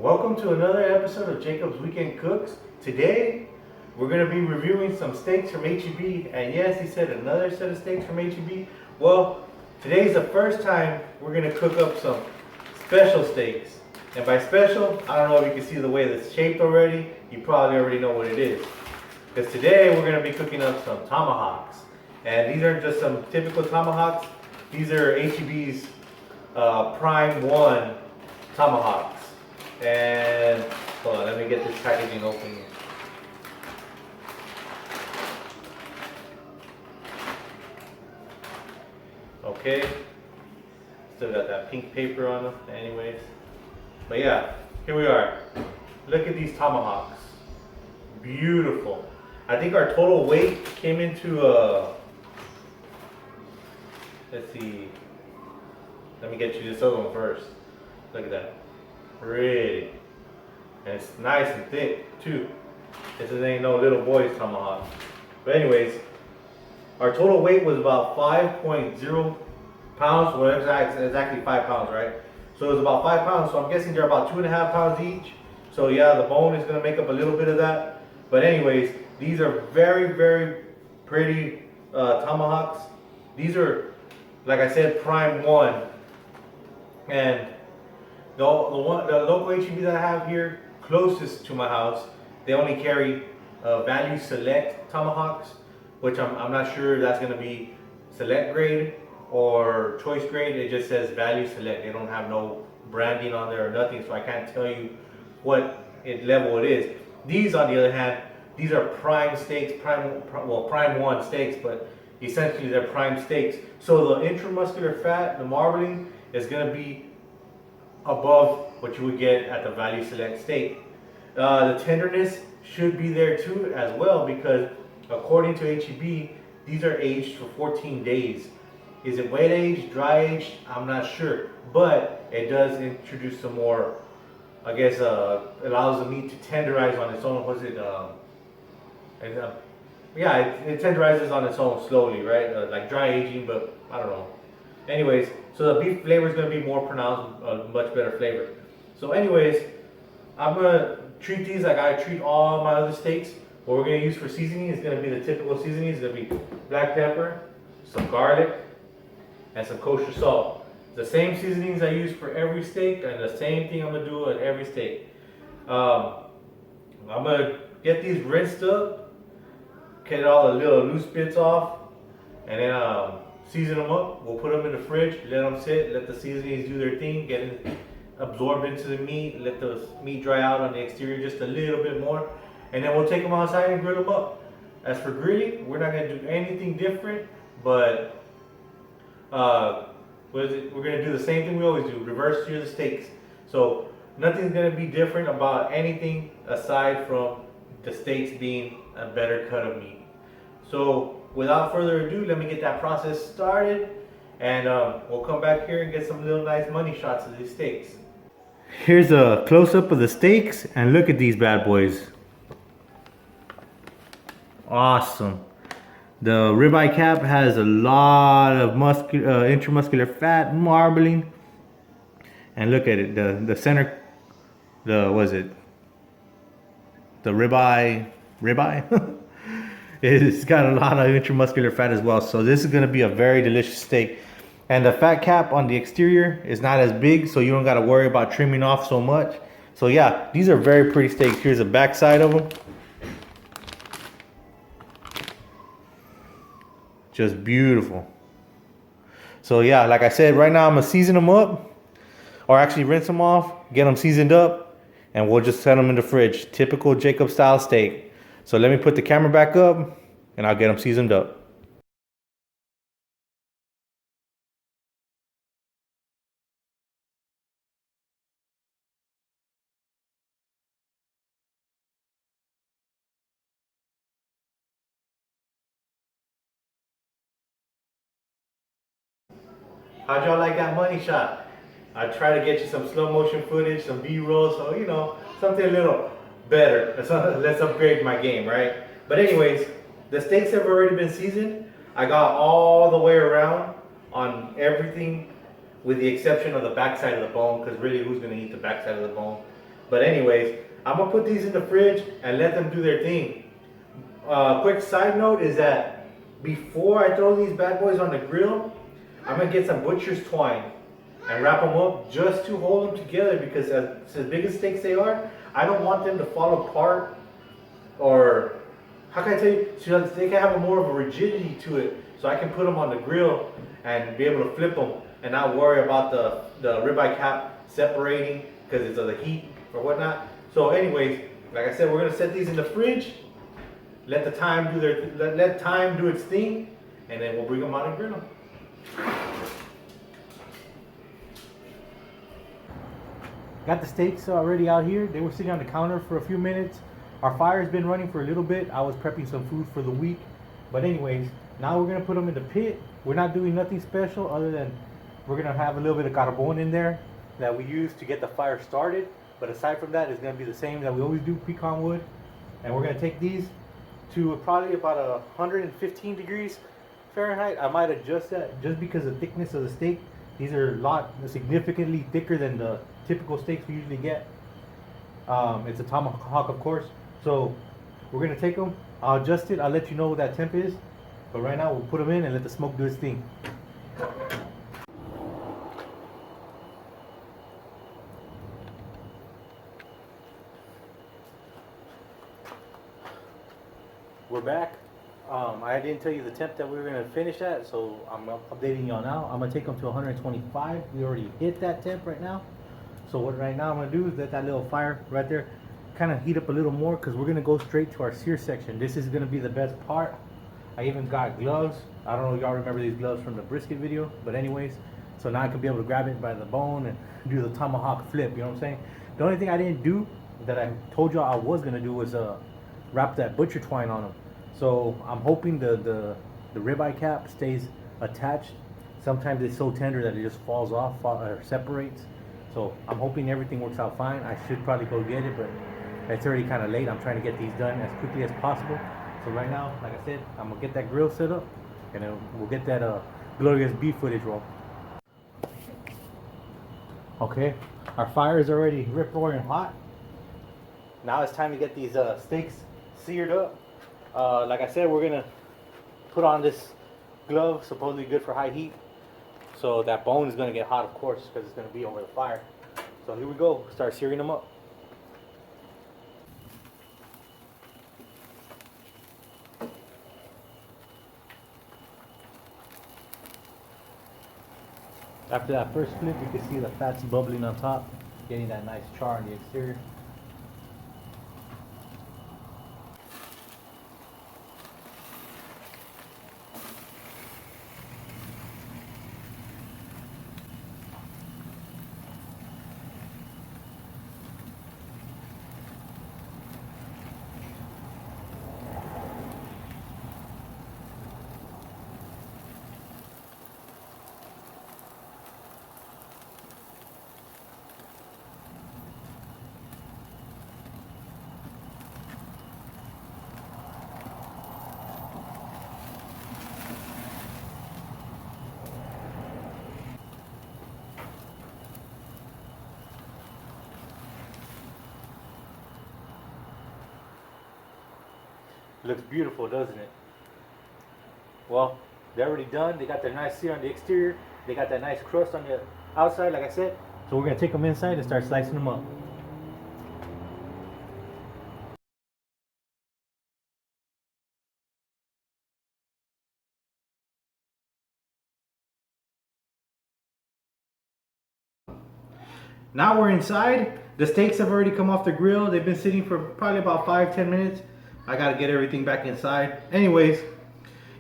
Welcome to another episode of Jacob's Weekend Cooks. Today, we're going to be reviewing some steaks from H.E.B. And yes, he said another set of steaks from H.E.B. Well, today's the first time we're going to cook up some special steaks. And by special, I don't know if you can see the way that's shaped already. You probably already know what it is. Because today, we're going to be cooking up some tomahawks. And these aren't just some typical tomahawks. These are H.E.B's Prime 1 tomahawks. And hold on, let me get this packaging open. Okay, still got that pink paper on them anyways. But yeah, here we are. Look at these tomahawks. Beautiful. I think our total weight came into let's see. Let me get you this other one first. Look at that. Pretty. And it's nice and thick too. This ain't no little boy's tomahawk. But anyways, our total weight was about 5.0 pounds. Well, exactly 5 pounds, right? So it was about 5 pounds. So I'm guessing they're about 2.5 pounds each. So yeah, the bone is gonna make up a little bit of that. But anyways, these are very, very pretty tomahawks. These are, like I said, Prime 1. And the local H.E.B that I have here, closest to my house, they only carry value select tomahawks, which I'm not sure if that's going to be select grade or choice grade. It just says value select. They don't have no branding on there or nothing, so I can't tell you what level it is. These, on the other hand, these are prime steaks, Prime 1 steaks, but essentially they're prime steaks. So the intramuscular fat, the marbling, is going to be above what you would get at the value select steak. The tenderness should be there too as well, because according to H.E.B, these are aged for 14 days. Is it wet aged, dry aged? I'm not sure, but it does introduce some more, I guess, allows the meat to tenderize on its own. Yeah, it tenderizes on its own slowly, right? Like dry aging, but I don't know. Anyways, so the beef flavor is going to be more pronounced, much better flavor. So anyways, I'm going to treat these like I treat all my other steaks. What we're going to use for seasoning is going to be the typical seasoning. It's going to be black pepper, some garlic, and some kosher salt. The same seasonings I use for every steak, and the same thing I'm going to do on every steak. I'm going to get these rinsed up, get all the little loose bits off, and then season them up. We'll put them in the fridge, let them sit, let the seasonings do their thing, get it absorbed into the meat, let the meat dry out on the exterior just a little bit more, and then we'll take them outside and grill them up. As for grilling, we're not going to do anything different, but we're going to do the same thing we always do, reverse sear the steaks. So nothing's going to be different about anything aside from the steaks being a better cut of meat. So without further ado, let me get that process started, and we'll come back here and get some little nice money shots of these steaks. Here's a close-up of the steaks, and look at these bad boys. Awesome. The ribeye cap has a lot of intramuscular fat, marbling, and look at it. The center, what is it? The ribeye. It's got a lot of intramuscular fat as well. So this is going to be a very delicious steak. And the fat cap on the exterior is not as big, so you don't got to worry about trimming off so much. So yeah, these are very pretty steaks. Here's the back side of them. Just beautiful. So yeah, like I said, right now I'm going to season them up, or actually rinse them off, get them seasoned up, and we'll just set them in the fridge. Typical Jacob style steak. So let me put the camera back up, and I'll get them seasoned up. How'd y'all like that money shot? I try to get you some slow motion footage, some B-roll, so you know, something a little better. Let's upgrade my game, right? But anyways, the steaks have already been seasoned. I got all the way around on everything with the exception of the backside of the bone, because really, who's going to eat the backside of the bone? But anyways, I'm gonna put these in the fridge and let them do their thing. Quick side note is that before I throw these bad boys on the grill, I'm gonna get some butcher's twine and wrap them up just to hold them together, because as big as steaks they are, I don't want them to fall apart, or how can I tell you, so they can have more of a rigidity to it, so I can put them on the grill and be able to flip them and not worry about the ribeye cap separating because it's of the heat or whatnot. So anyways, like I said, we're gonna set these in the fridge, let time do its thing, and then we'll bring them out and grill them. Got the steaks already out here. They were sitting on the counter for a few minutes. Our fire's been running for a little bit. I was prepping some food for the week. But anyways, now we're gonna put them in the pit. We're not doing nothing special other than we're gonna have a little bit of carbon in there that we use to get the fire started. But aside from that, it's gonna be the same that we always do, pecan wood. And we're gonna take these to probably about 115 degrees Fahrenheit. I might adjust that just because of the thickness of the steak. These are significantly thicker than the typical steaks we usually get. It's a tomahawk, of course. So we're gonna take them. I'll adjust it. I'll let you know what that temp is. But right now, we'll put them in and let the smoke do its thing. We're back. I didn't tell you the temp that we were going to finish at, so I'm updating y'all now. I'm going to take them to 125. We already hit that temp right now. So what right now I'm going to do is let that little fire right there kind of heat up a little more, because we're going to go straight to our sear section. This is going to be the best part. I even got gloves. I don't know if y'all remember these gloves from the brisket video, but anyways, so now I can be able to grab it by the bone and do the tomahawk flip, you know what I'm saying? The only thing I didn't do that I told y'all I was going to do was wrap that butcher twine on them. So I'm hoping the ribeye cap stays attached. Sometimes it's so tender that it just falls off or separates. So I'm hoping everything works out fine. I should probably go get it, but it's already kind of late. I'm trying to get these done as quickly as possible. So right now, like I said, I'm gonna get that grill set up, and then we'll get that glorious beef footage roll. Okay, our fire is already rip-roaring hot. Now it's time to get these steaks seared up. Like I said, we're gonna put on this glove, supposedly good for high heat. So that bone is gonna get hot, of course, because it's gonna be over the fire. So here we go, start searing them up. After that first flip, you can see the fat's bubbling on top, getting that nice char on the exterior. Looks beautiful, doesn't it? Well, they're already done. They got their nice sear on the exterior. They got that nice crust on the outside, like I said. So we're gonna take them inside and start slicing them up. Now we're inside. The steaks have already come off the grill. They've been sitting for probably about 5-10 minutes. I gotta get everything back inside. Anyways,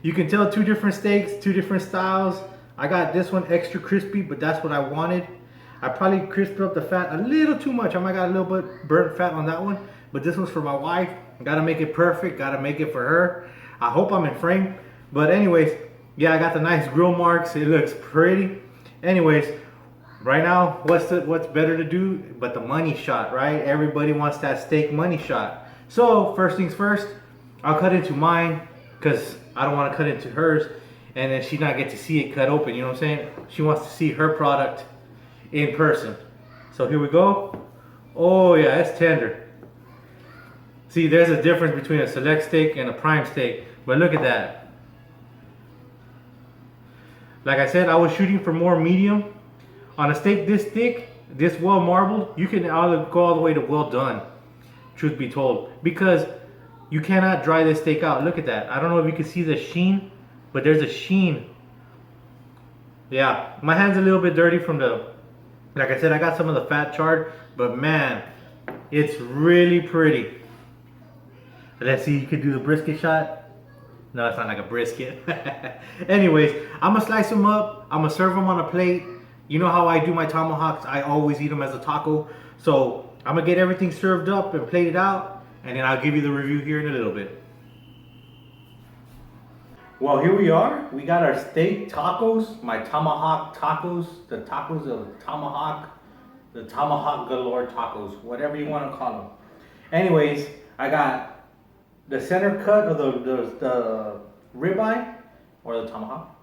you can tell two different steaks, two different styles. I got this one extra crispy, but that's what I wanted. I probably crisped up the fat a little too much. I might got a little bit burnt fat on that one, but this one's for my wife. Gotta make it perfect, gotta make it for her. I hope I'm in frame. But anyways, yeah, I got the nice grill marks. It looks pretty. Anyways, right now, what's better to do but the money shot, right? Everybody wants that steak money shot. So first things first, I'll cut into mine because I don't want to cut into hers and then she not get to see it cut open, you know what I'm saying? She wants to see her product in person. So here we go. Oh yeah, it's tender. See, there's a difference between a select steak and a prime steak. But look at that. Like I said, I was shooting for more medium. On a steak this thick, this well marbled, you can go all the way to well done. Truth be told, because you cannot dry this steak out. Look at that. I don't know if you can see the sheen, but there's a sheen. Yeah, my hand's a little bit dirty from the, like I said, I got some of the fat charred, but man, it's really pretty. Let's see, you could do the brisket shot. No, it's not like a brisket. Anyways, I'm gonna slice them up. I'm gonna serve them on a plate. You know how I do my tomahawks? I always eat them as a taco. So I'm gonna get everything served up and plated out, and then I'll give you the review here in a little bit. Well, here we are. We got our steak tacos, my tomahawk tacos, the tacos of Tomahawk, the Tomahawk galore tacos, whatever you want to call them. Anyways, I got the center cut of the ribeye or the tomahawk,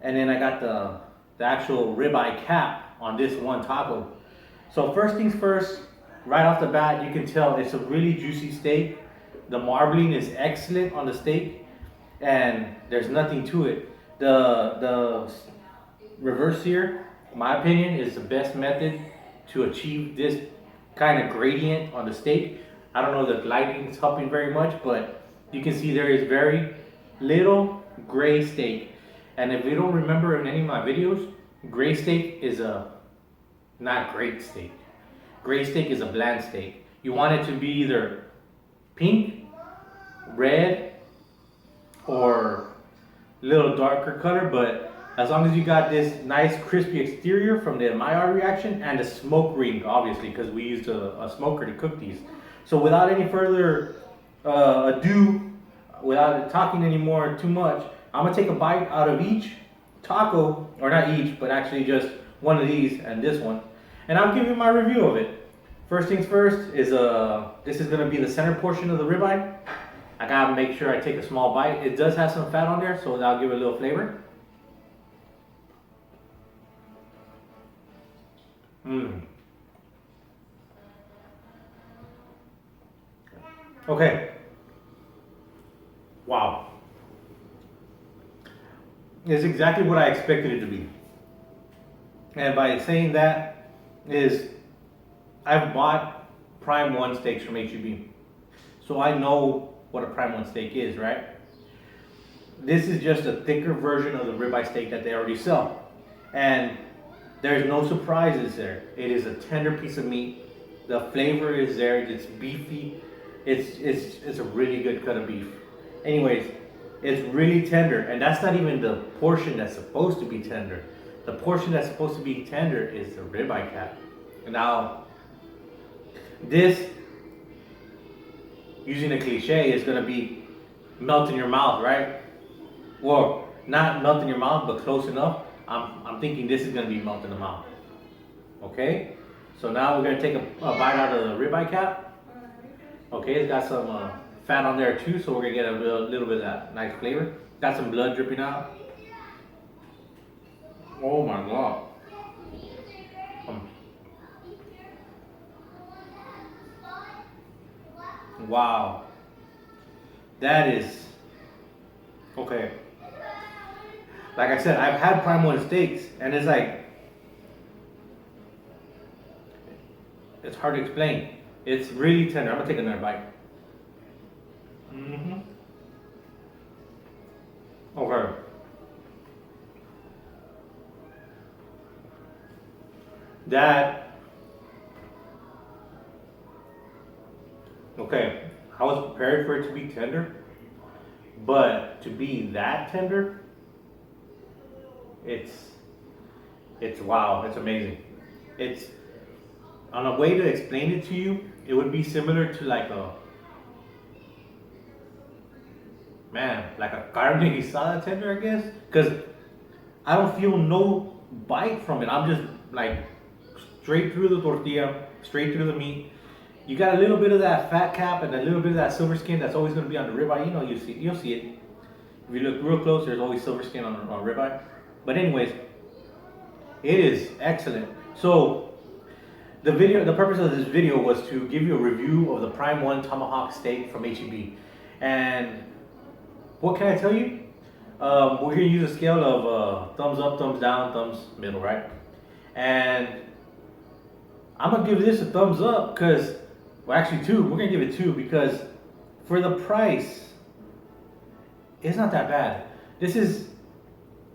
and then I got the actual ribeye cap on this one taco. So first things first, right off the bat, you can tell it's a really juicy steak. The marbling is excellent on the steak, and there's nothing to it. The reverse sear, in my opinion, is the best method to achieve this kind of gradient on the steak. I don't know if the lighting is helping very much, but you can see there is very little gray steak. And if you don't remember in any of my videos, gray steak is a not great steak. Gray steak is a bland steak. You want it to be either pink, red, or a little darker color, but as long as you got this nice crispy exterior from the Maillard reaction and the smoke ring, obviously, because we used a smoker to cook these. So without any further ado, without talking anymore too much, I'm gonna take a bite out of each taco, or not each, but actually just one of these and this one, and I'll give you my review of it. First things first is this is gonna be the center portion of the ribeye. I gotta make sure I take a small bite. It does have some fat on there, so that'll give it a little flavor. Okay. Wow. It's exactly what I expected it to be. And by saying that is, I've bought Prime 1 steaks from H.E.B. So I know what a Prime 1 steak is, right? This is just a thicker version of the ribeye steak that they already sell. And there's no surprises there. It is a tender piece of meat. The flavor is there. It's beefy. It's a really good cut of beef. Anyways, it's really tender, and that's not even the portion that's supposed to be tender. The portion that's supposed to be tender is the ribeye cap. Now, this, using a cliche, is gonna be melt in your mouth, right? Well, not melt in your mouth, but close enough. I'm thinking this is gonna be melt in the mouth. Okay, so now we're gonna take a bite out of the ribeye cap. Okay, it's got some fat on there too, so we're gonna get a little bit of that nice flavor. Got some blood dripping out. Oh my god. Wow. That is okay. Like I said, I've had Prime 1 steaks, and it's like, it's hard to explain. It's really tender. I'm gonna take another bite. Okay. That. Okay. I was prepared for it to be tender, but to be that tender, it's wow. It's amazing. It's, on a way to explain it to you, it would be similar to like a carne guisada tender, I guess, because I don't feel no bite from it. I'm just like straight through the tortilla, straight through the meat. You got a little bit of that fat cap and a little bit of that silver skin that's always going to be on the ribeye. You know, you'll see it. If you look real close, there's always silver skin on ribeye. But anyways, it is excellent. So The purpose of this video was to give you a review of the Prime 1 Tomahawk Steak from H.E.B. And what can I tell you? We're going to use a scale of thumbs up, thumbs down, thumbs middle, right? And I'm going to give this a thumbs up because, well, actually two. We're going to give it two because for the price, it's not that bad. This is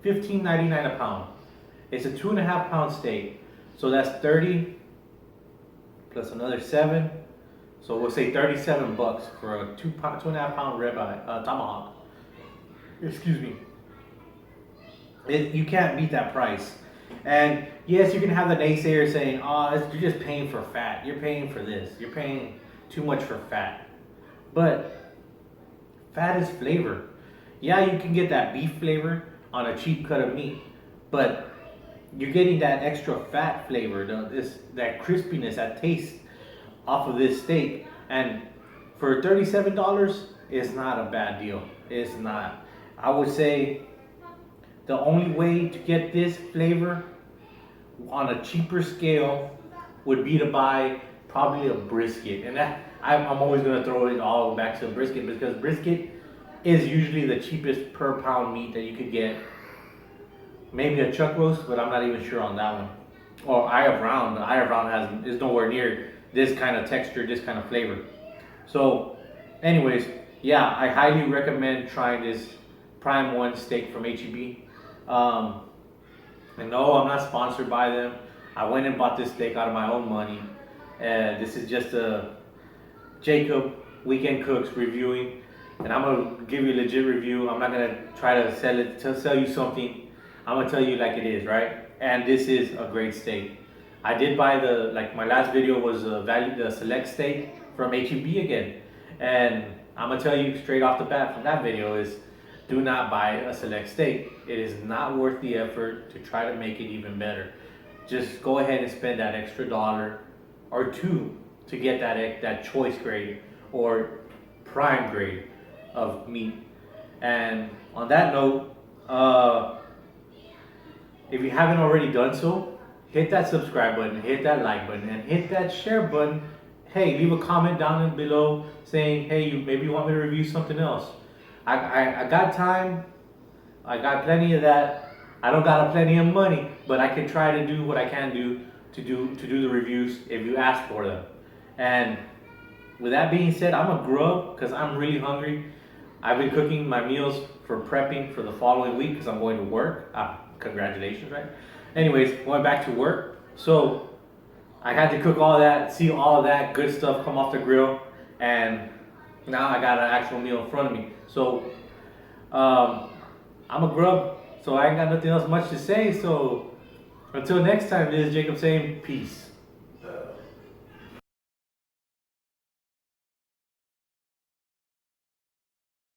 $15.99 a pound. It's a 2.5 pound steak. So that's 30 plus another 7. So we'll say 37 bucks for a 2.5 pound ribeye, tomahawk. Excuse me. You can't beat that price. And yes, you can have the naysayer saying, "Oh, you're just paying for fat. You're paying for this. You're paying too much for fat." But fat is flavor. Yeah, you can get that beef flavor on a cheap cut of meat, but you're getting that extra fat flavor, that crispiness, that taste off of this steak. And for $37, it's not a bad deal. It's not. I would say the only way to get this flavor on a cheaper scale would be to buy probably a brisket. And that I'm always going to throw it all back to brisket because brisket is usually the cheapest per pound meat that you could get. Maybe a chuck roast, but I'm not even sure on that one. Or eye of round. The eye of round is nowhere near this kind of texture, this kind of flavor. So, anyways, yeah, I highly recommend trying this Prime 1 steak from H.E.B. And no, I'm not sponsored by them. I went and bought this steak out of my own money. And this is just a Jacob Weekend Cooks reviewing. And I'm going to give you a legit review. I'm not going to try to sell you something. I'm going to tell you like it is, right? And this is a great steak. I did buy my last video was the select steak from H.E.B again. And I'm going to tell you straight off the bat from that video is do not buy a select steak. It is not worth the effort to try to make it even better. Just go ahead and spend that extra $1 or $2 to get that choice grade or prime grade of meat. And on that note, if you haven't already done so, hit that subscribe button, hit that like button, and hit that share button. Hey, leave a comment down below saying, hey, maybe you want me to review something else. I got time. I got plenty of that. I don't got plenty of money, but I can try to do what I can do to do the reviews if you ask for them. And with that being said, I'm a grub because I'm really hungry. I've been cooking my meals for prepping for the following week because I'm going to work. Congratulations, right? Anyways, going back to work. So I had to cook all that, see all that good stuff come off the grill, and now I got an actual meal in front of me. So I'm a grub, so I ain't got nothing else much to say. So until next time, this is Jacob saying peace.